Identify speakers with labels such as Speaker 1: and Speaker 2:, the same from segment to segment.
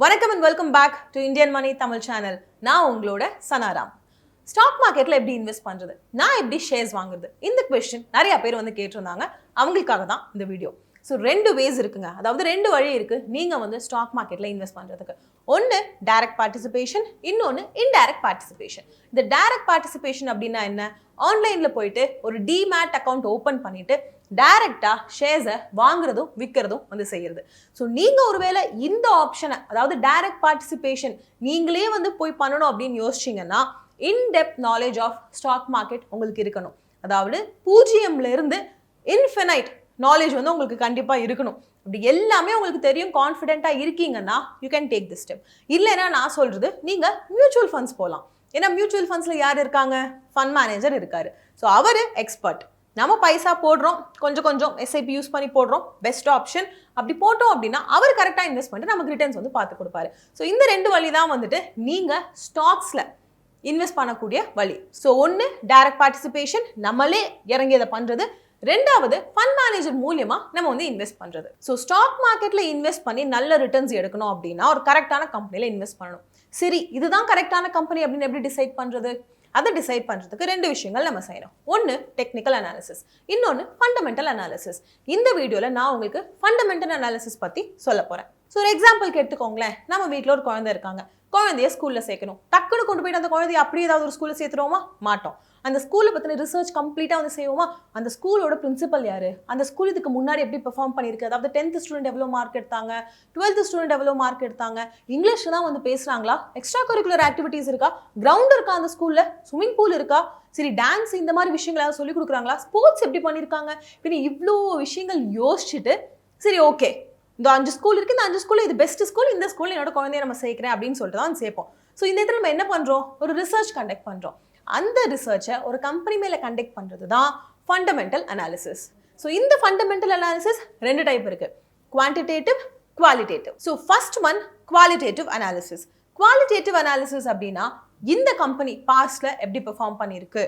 Speaker 1: வணக்கம் and welcome back to Indian Money Tamil channel. நான் உங்களோட சனாராம். ஸ்டாக் மார்க்கெட்ல எப்படி இன்வெஸ்ட் பண்றது, நான் எப்படி ஷேர்ஸ் வாங்குறது, இந்த क्वेश्चन நிறைய பேர் வந்து கேட்டிருந்தாங்க. அவங்களுக்காக தான் இந்த வீடியோ. ஸோ ரெண்டு வேஸ் இருக்குங்க, அதாவது ரெண்டு வழி இருக்கு நீங்க வந்து ஸ்டாக் மார்க்கெட்ல இன்வெஸ்ட் பண்றதுக்கு. ஒன்று டைரக்ட் பார்ட்டிசிபேஷன், இன்னொன்று இன்டைரக்ட் பார்ட்டிசிபேஷன். இந்த டைரக்ட் பார்ட்டிசிபேஷன் அப்படின்னா என்ன, ஆன்லைன்ல போயிட்டு ஒரு டிமேட் அக்கௌண்ட் ஓப்பன் பண்ணிட்டு டைரக்டா ஷேர்ஸை வாங்குறதும் விற்கிறதும் வந்து செய்யறது. ஸோ நீங்க ஒருவேளை இந்த ஆப்ஷனை, அதாவது டைரக்ட் பார்ட்டிசிபேஷன் நீங்களே வந்து போய் பண்ணணும் அப்படின்னு யோசிச்சிங்கன்னா in depth knowledge of stock market உங்களுக்கு இருக்கணும். அதாவது பூஜ்ஜியம்ல இருந்து இன்ஃபினைட் நாலேஜ் வந்து உங்களுக்கு கண்டிப்பா இருக்கணும். அப்படி எல்லாமே உங்களுக்கு தெரியும், கான்ஃபிடென்ட்டா இருக்கீங்கன்னா you can take this step. இல்லைன்னா நான் சொல்றது நீங்க மியூச்சுவல் ஃபண்ட்ஸ் போகலாம். ஏன்னா மியூச்சுவல் ஃபண்ட்ஸ்ல யார் இருக்காங்க, ஃபண்ட் மேனேஜர் இருக்காரு. ஸோ அவரு எக்ஸ்பர்ட். நம்ம பைசா போடுறோம், கொஞ்சம் கொஞ்சம் எஸ்ஐபி யூஸ் பண்ணி போடுறோம், பெஸ்ட் ஆப்ஷன். அப்படி போட்டோம் அப்படின்னா அவர் கரெக்டாக இன்வெஸ்ட் பண்ணிட்டு நமக்கு ரிட்டர்ன்ஸ் வந்து பார்த்து கொடுப்பாரு. ஸோ இந்த ரெண்டு வழி தான் வந்துட்டு நீங்க ஸ்டாக்ஸ்ல இன்வெஸ்ட் பண்ணக்கூடிய வழி. ஸோ ஒன்று டைரக்ட் பார்ட்டிசிபேஷன், நம்மளே இறங்கி அதை பண்றது. ரெண்டாவது ஃபண்ட் மேனேஜர் மூலியமா நம்ம வந்து இன்வெஸ்ட் பண்றது. ஸோ ஸ்டாக் மார்க்கெட்ல இன்வெஸ்ட் பண்ணி நல்ல ரிட்டர்ன்ஸ் எடுக்கணும் அப்படின்னா ஒரு கரெக்டான கம்பெனில இன்வெஸ்ட் பண்ணணும். சரி, இதுதான் கரெக்டான கம்பெனி அப்படின்னு எப்படி டிசைட் பண்றது? அதை டிசைட் பண்ணுறதுக்கு ரெண்டு விஷயங்கள் நம்ம செய்யணும். ஒன்று டெக்னிக்கல் அனாலிசிஸ், இன்னொன்று ஃபண்டமெண்டல் அனாலிசிஸ். இந்த வீடியோவில் நான் உங்களுக்கு ஃபண்டமெண்டல் அனாலிசிஸ் பற்றி சொல்ல போகிறேன். ஸோ ஒரு எக்ஸாம்பிளுக்கு எடுத்துக்கோங்களேன், நம்ம வீட்டில் ஒரு குழந்தை இருக்காங்க, குழந்தைய ஸ்கூலில் சேர்க்கணும். டக்குன்னு கொண்டு போயிட்டு அந்த குழந்தைய அப்படியே ஏதாவது ஒரு ஸ்கூலில் சேர்த்துருவோமா? மாட்டோம். அந்த ஸ்கூலை பற்றின ரிசர்ச் கம்ப்ளீட்டாக வந்து செய்வோமா? அந்த ஸ்கூலோட பிரின்சிபல் யார், அந்த ஸ்கூல் இதுக்கு முன்னாடி எப்படி பெர்ஃபார்ம் பண்ணியிருக்கு, அதாவது 10th ஸ்டூடெண்ட் எவ்வளோ மார்க் எடுத்தாங்க, 12th ஸ்டூடெண்ட் எவ்வளோ மார்க் எடுத்தாங்க, இங்கிலீஷ் தான் வந்து பேசுகிறாங்களா, எக்ஸ்ட்ரா கரிக்குலர் ஆக்டிவிட்டீஸ் இருக்கா, கிரவுண்ட் இருக்கா அந்த ஸ்கூலில், ஸ்விம்மிங் பூல் இருக்கா, சரி டான்ஸ் இந்த மாதிரி விஷயங்கள் ஏதாவது சொல்லிக் கொடுக்குறாங்களா, ஸ்போர்ட்ஸ் எப்படி பண்ணியிருக்காங்க, இப்படி இவ்வளோ விஷயங்கள் யோசிச்சுட்டு சரி ஓகே இந்த 5 ஸ்கூல் இருக்குது, இந்த 5 ஸ்கூலில் இது பெஸ்ட் ஸ்கூல், இந்த ஸ்கூலில் என்னோட குழந்தைய நம்ம சேர்க்கிறேன் அப்படின்னு சொல்லிட்டு தான் சேர்ப்போம். ஸோ இந்த இடத்துல நம்ம என்ன பண்ணுறோம், ஒரு ரிசர்ச் கண்டக்ட் பண்ணுறோம். அந்த ரிசர்ச்சை ஒரு கம்பெனி மேலே கண்டக்ட் பண்ணுறது தான் ஃபண்டமெண்டல் அனாலிசிஸ். ஸோ இந்த ஃபண்டமெண்டல் அனாலிசிஸ் ரெண்டு டைப் இருக்குது, quantitative, qualitative. So first one qualitative analysis. Qualitative analysis அப்படின்னா இந்த கம்பெனி பாஸ்ட்ல எப்படி பெர்ஃபார்ம் பண்ணியிருக்கு,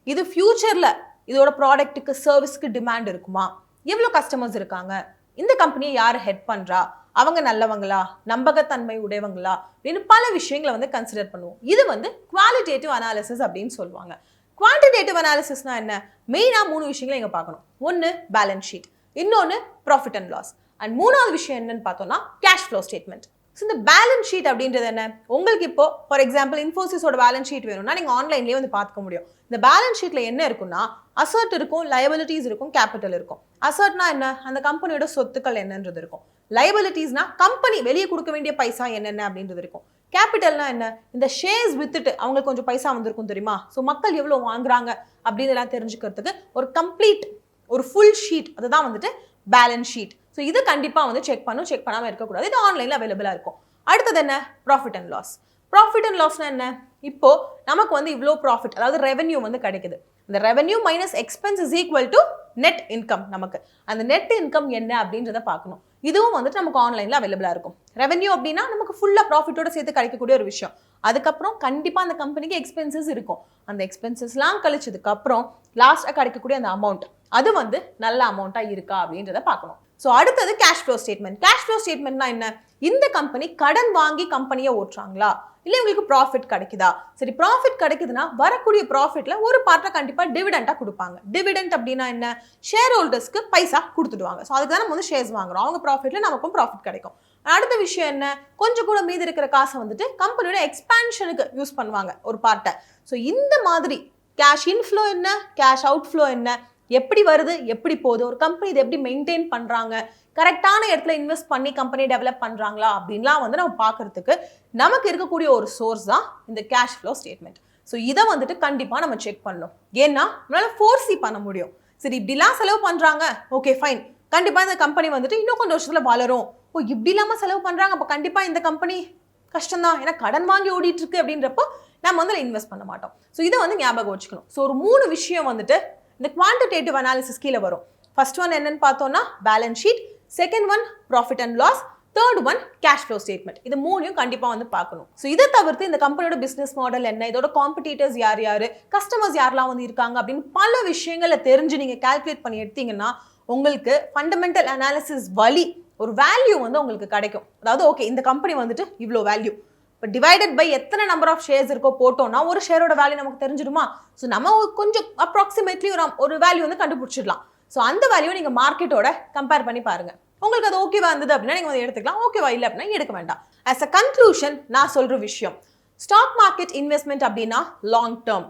Speaker 1: இது ஃபியூச்சரில் இதோட ப்ராடக்ட்டுக்கு சர்வீஸ்க்கு டிமாண்ட் இருக்குமா, எவ்வளோ கஸ்டமர்ஸ் இருக்காங்க, இந்த கம்பெனியை யார் ஹெட் பண்ணுறா, அவங்க நல்லவங்களா, நம்பகத்தன்மை உடையவங்களா அப்படின்னு பல விஷயங்களை வந்து கன்சிடர் பண்ணுவோம். இது வந்து குவாலிட்டேட்டிவ் அனாலிசிஸ் அப்படின்னு சொல்லுவாங்க. குவான்டிடேட்டிவ் அனாலிசிஸ்னா என்ன, மெயினாக 3 விஷயங்களை இங்கே பார்க்கணும். ஒன்று பேலன்ஸ் ஷீட், இன்னொன்று ப்ராஃபிட் அண்ட் லாஸ், அண்ட் மூணாவது விஷயம் என்னன்னு பார்த்தோம்னா கேஷ் ஃப்ளோ ஸ்டேட்மெண்ட். ஸோ இந்த பேலன்ஸ் ஷீட் அப்படின்றது என்ன, உங்களுக்கு இப்போ ஃபார் எக்ஸாம்பிள் இன்ஃபோசிஸோட பேலன்ஸ் ஷீட் வேணும்னா நீங்கள் ஆன்லைன்லேயே வந்து பார்த்துக்க முடியும். இந்த பேலன்ஸ் ஷீட்டில் என்ன இருக்குன்னா அசர்ட் இருக்கும், லயபிலிட்டிஸ் இருக்கும், கேபிட்டல் இருக்கும். அசர்ட்னா என்ன, அந்த கம்பெனியோட சொத்துக்கள் என்னன்றது இருக்கும். லயபிலிட்டிஸ்னா கம்பெனி வெளியே கொடுக்க வேண்டிய பைசா என்னென்ன அப்படின்றது இருக்கும். கேபிட்டல்னா என்ன, இந்த ஷேர்ஸ் வித்துட்டு அவங்களுக்கு கொஞ்சம் பைசா வந்திருக்கும் தெரியுமா, ஸோ மக்கள் எவ்வளோ வாங்குறாங்க அப்படின்னு எல்லாம் தெரிஞ்சுக்கிறதுக்கு ஒரு கம்ப்ளீட் ஒரு ஃபுல் ஷீட், அதுதான் வந்துட்டு பேலன்ஸ் ஷீட். ஸோ இது கண்டிப்பாக வந்து செக் பண்ணாமல் இருக்கக்கூடாது. இது ஆன்லைனில் அவைலபிளாக இருக்கும். அடுத்தது என்ன, profit and loss. Profit and லாஸ்னா என்ன, இப்போ நமக்கு வந்து இவ்வளோ ப்ராஃபிட், அதாவது ரெவென்யூ வந்து கிடைக்குது. இந்த revenue minus expense is equal to net income. நமக்கு அந்த நெட் இன்கம் என்ன அப்படின்றத பார்க்கணும். இதுவும் வந்துட்டு நமக்கு ஆன்லைனில் அவைலபிளாக இருக்கும். ரெவென்யூ அப்படின்னா நமக்கு ஃபுல்லாக ப்ராஃபிட்டோட சேர்த்து கிடைக்கக்கூடிய ஒரு விஷயம். அதுக்கப்புறம் கண்டிப்பாக அந்த கம்பெனிக்கு எக்ஸ்பென்சஸ் இருக்கும். அந்த எக்ஸ்பென்சஸ்லாம் கழிச்சதுக்கு அப்புறம் லாஸ்ட்டாக கிடைக்கக்கூடிய அந்த அமௌண்ட், அது வந்து நல்ல அமௌண்ட்டாக இருக்கா அப்படின்றத பார்க்கணும். ஸோ அடுத்தது cash flow statement. Cash flow ஸ்டேட்மெண்ட்னா என்ன, இந்த கம்பெனி கடன் வாங்கி கம்பெனியை ஓட்டுறாங்களா, இல்லை உங்களுக்கு ப்ராஃபிட் கிடைக்குதா. சரி, ப்ராஃபிட் கிடைக்குதுன்னா வரக்கூடிய ப்ராஃபிட்ல ஒரு பார்ட்டை கண்டிப்பாக டிவிடெண்டாக கொடுப்பாங்க. டிவிடெண்ட் அப்படின்னா என்ன, ஷேர் ஹோல்டர்ஸ்க்கு பைசா கொடுத்துடுவாங்க. ஸோ அதுக்கு தான் நம்ம வந்து ஷேர்ஸ் வாங்குறோம், அவங்க ப்ராஃபிட்ல நமக்கும் ப்ராஃபிட் கிடைக்கும். அடுத்த விஷயம் என்ன, கொஞ்சம் கூட மீதி இருக்கிற காசை வந்துட்டு கம்பெனியோட எக்ஸ்பான்ஷனுக்கு யூஸ் பண்ணுவாங்க ஒரு பார்ட்டை. ஸோ இந்த மாதிரி கேஷ் இன்ஃப்ளோ என்ன, கேஷ் அவுட்ஃப்ளோ என்ன, எப்படி வருது எப்படி போகுது, ஒரு கம்பெனி இதை எப்படி மெயின்டைன் பண்ணுறாங்க, கரெக்டான இடத்துல இன்வெஸ்ட் பண்ணி கம்பெனி டெவலப் பண்ணுறாங்களா அப்படின்லாம் வந்து நம்ம பார்க்கறதுக்கு நமக்கு இருக்கக்கூடிய ஒரு சோர்ஸ் தான் இந்த கேஷ் ஃப்ளோ ஸ்டேட்மெண்ட். ஸோ இதை வந்துட்டு கண்டிப்பாக நம்ம செக் பண்ணணும். ஏன்னா நம்மளால ஃபோர்ஸி பண்ண முடியும். சரி, இப்படிலாம் செலவு பண்ணுறாங்க, ஓகே ஃபைன், கண்டிப்பாக இந்த கம்பெனி வந்துட்டு இன்னும் கொஞ்சம் வருஷத்தில் வளரும். ஓ, இப்படி இல்லாமல் செலவு பண்ணுறாங்க, அப்போ கண்டிப்பாக இந்த கம்பெனி கஷ்டம்தான், ஏன்னா கடன் வாங்கி ஓடிட்டு இருக்கு அப்படின்றப்போ நம்ம வந்து இன்வெஸ்ட் பண்ண மாட்டோம். ஸோ இதை வந்து ஞாபகம் வச்சுக்கணும். ஸோ ஒரு 3 விஷயம் வந்துட்டு இந்த குவான்டிடேட்டிவ் அனாலிசிஸ் கீழே வரும். ஃபர்ஸ்ட் ஒன் என்னன்னு பார்த்தோம்னா balance sheet, second one profit and loss, third one cash flow statement. இது 3யும் கண்டிப்பாக வந்து பார்க்கணும். ஸோ இதை தவிர்த்து இந்த கம்பெனியோட பிஸ்னஸ் மாடல் என்ன, இதோட காம்படிட்டர்ஸ் யார் யார், கஸ்டமர்ஸ் யாரெல்லாம் வந்து இருக்காங்க அப்படின்னு பல விஷயங்களை தெரிஞ்சு நீங்கள் கால்குலேட் பண்ணி எடுத்தீங்கன்னா உங்களுக்கு ஃபண்டமெண்டல் அனாலிசிஸ் வழி ஒரு வேல்யூ வந்து உங்களுக்கு கிடைக்கும். அதாவது ஓகே இந்த கம்பெனி வந்துட்டு இவ்வளோ வேல்யூ, இப்போ டிவைடட் பை எத்தனை நம்பர் ஆஃப் ஷேர்ஸ் இருக்கோ போட்டோம்னா ஒரு ஷேரோட வேல்யூ நமக்கு தெரிஞ்சிடுமா? ஸோ நம்ம கொஞ்சம் அப்ராக்சிமேட்லி ஒரு வேல்யூ வந்து கண்டுபிடிச்சிடலாம். ஸோ அந்த வேல்யூ நீங்கள் மார்க்கெட்டோட கம்பேர் பண்ணி பாருங்க. உங்களுக்கு அது ஓகேவா இருந்தது அப்படின்னா நீங்கள் வந்து எடுத்துக்கலாம், ஓகேவா இல்லை அப்படின்னா எடுக்க வேண்டாம். ஆஸ் அ கன்க்ளூஷன் நான் சொல்கிற விஷயம், ஸ்டாக் மார்க்கெட் இன்வெஸ்ட்மெண்ட் அப்படின்னா லாங் டேர்ம்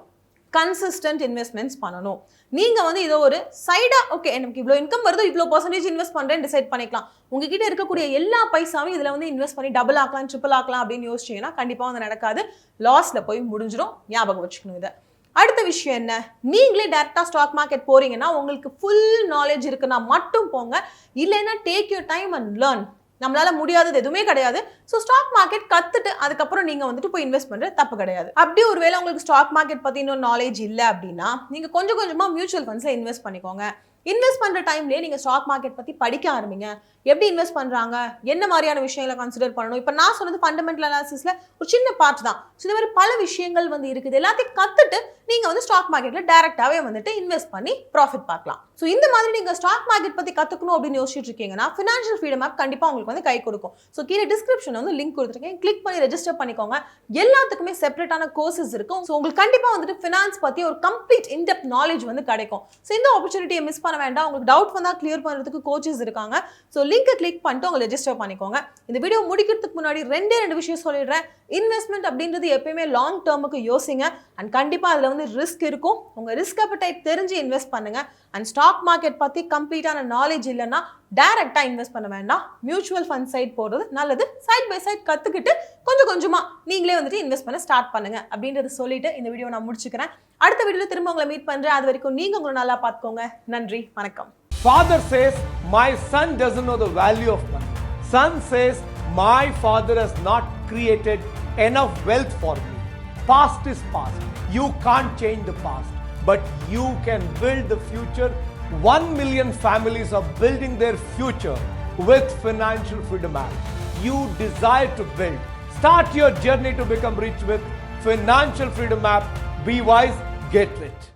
Speaker 1: கன்சிஸ்டன்ட் இன்வெஸ்ட்மெண்ட்ஸ் பண்ணணும். நீங்கள் வந்து இதோ ஒரு சைடாக ஓகே எனக்கு இவ்வளோ இன்கம் வருது, இவ்வளோ பர்சன்டேஜ் இன்வெஸ்ட் பண்ணுறேன்னு டிசைட் பண்ணிக்கலாம். உங்ககிட்ட இருக்கக்கூடிய எல்லா பைசாவும் இதில் வந்து இன்வெஸ்ட் பண்ணி டபுள் ஆக்கலாம் ட்ரிபிள் ஆக்கலாம் அப்படின்னு யோசிச்சிங்கன்னா கண்டிப்பாக வந்து நடக்காது, லாஸில் போய் முடிஞ்சிடும். ஞாபகம் வச்சுக்கணும் இதை. அடுத்த விஷயம் என்ன, நீங்களே டேரெக்டாக ஸ்டாக் மார்க்கெட் போறீங்கன்னா உங்களுக்கு ஃபுல் நாலேஜ் இருக்குன்னா மட்டும் போங்க, இல்லைன்னா take your time and learn. நம்மளால முடியாதது எதுவுமே கிடையாது. ஸோ ஸ்டாக் மார்க்கெட் கத்துட்டு அதுக்கப்புறம் நீங்க வந்துட்டு போய் இன்வெஸ்ட் பண்றது தப்பு கிடையாது. அப்படி ஒருவேளை உங்களுக்கு ஸ்டாக் மார்க்கெட் பத்தி இன்னும் நாலேஜ் இல்லை அப்படின்னா நீங்க கொஞ்சம் கொஞ்சமா மியூச்சுவல் ஃபண்ட்ஸ்ல இன்வெஸ்ட் பண்ணிக்கோங்க. இன்வெஸ்ட் பண்ற டைம்லேயே நீங்க ஸ்டாக் மார்க்கெட் பத்தி படிக்க ஆரம்பிங்க. எப்படி இன்வெஸ்ட் பண்றாங்க, என்ன மாதிரியான விஷயங்களை கன்சிடர் பண்ணணும். இப்போ நான் சொன்னது ஃபண்டமெண்டல் அனாலிசிஸ்ல ஒரு சின்ன பார்ட் தான். ஸோ இந்த மாதிரி பல விஷயங்கள் வந்து இருக்குது. எல்லாத்தையும் கத்துட்டு நீங்க வந்து ஸ்டாக் மார்க்கெட்ல டைரக்டாவே வந்துட்டு இன்வெஸ்ட் பண்ணி ப்ராஃபிட் பார்க்கலாம். ஸோ இந்த மாதிரி நீங்க ஸ்டாக் மார்க்கெட் பத்தி கத்துக்கணும் அப்படின்னு யோசிச்சுட்டு இருக்கீங்கன்னா ஃபினான்ஷியல் ஃப்ரீடம் ஆப் கண்டிப்பா உங்களுக்கு வந்து கை கொடுக்கும். ஸோ கீழே டிஸ்கிரிப்ஷன் வந்து லிங்க் கொடுத்துருக்கேன், கிளிக் பண்ணி ரெஜிஸ்டர் பண்ணிக்கோங்க. எல்லாத்துக்குமே செப்பரேட்டான கோர்சஸ் இருக்கும். ஸோ உங்களுக்கு கண்டிப்பா வந்துட்டு ஃபினான்ஸ் பத்தி ஒரு கம்ப்ளீட் இன்டெப்த் நாலேஜ் வந்து கிடைக்கும். ஸோ இந்த ஆப்பர்ச்சுனிட்டியை மிஸ் பண்ண வேண்டாம். உங்களுக்கு டவுட் வந்தா கிளியர் பண்றதுக்கு கோச்சஸ் இருக்காங்க. ஸோ லிங்கை கிளிக் பண்ணிட்டு உங்களை ரெஜிஸ்டர் பண்ணிக்கோங்க. இந்த வீடியோ முடிக்கிறதுக்கு முன்னாடி ரெண்டு விஷயம் சொல்லிடுறேன். இன்வெஸ்ட்மெண்ட் அப்படின்றது எப்பயுமே லாங் டேர்முக்கு யோசிங்க. அண்ட் கண்டிப்பா அதுல வந்து ரிஸ்க் இருக்கும். உங்க ரிஸ்க் அபடைட் தெரிஞ்சு இன்வெஸ்ட் பண்ணுங்க. அண்ட் ஸ்டாக் மார்க்கெட் பத்தி கம்ப்ளீட்டான நாலேஜ் இல்லைன்னா டைரக்டா இன்வெஸ்ட் பண்ண வேண்டாம், மியூச்சுவல் ஃபண்ட் சைட் போடுறது நல்லது. சைட் பை சைட் கத்துக்கிட்டு கொஞ்சம் கொஞ்சமா நீங்களே வந்துட்டு இன்வெஸ்ட் பண்ண ஸ்டார்ட் பண்ணுங்க அப்படின்றத சொல்லிட்டு இந்த வீடியோ நான் முடிச்சுக்கிறேன். அடுத்த வீடியோல திரும்ப உங்களை மீட் பண்றேன். அது வரைக்கும் நீங்க உங்களை நல்லா பார்த்துக்கோங்க. நன்றி, வணக்கம்.
Speaker 2: Father says, my son doesn't know the value of money. Son says, my father has not created enough wealth for me. Past is past. You can't change the past, but you can build the future. 1 million families are building their future with Financial Freedom App. You desire to build. Start your journey to become rich with Financial Freedom App. Be wise, get rich.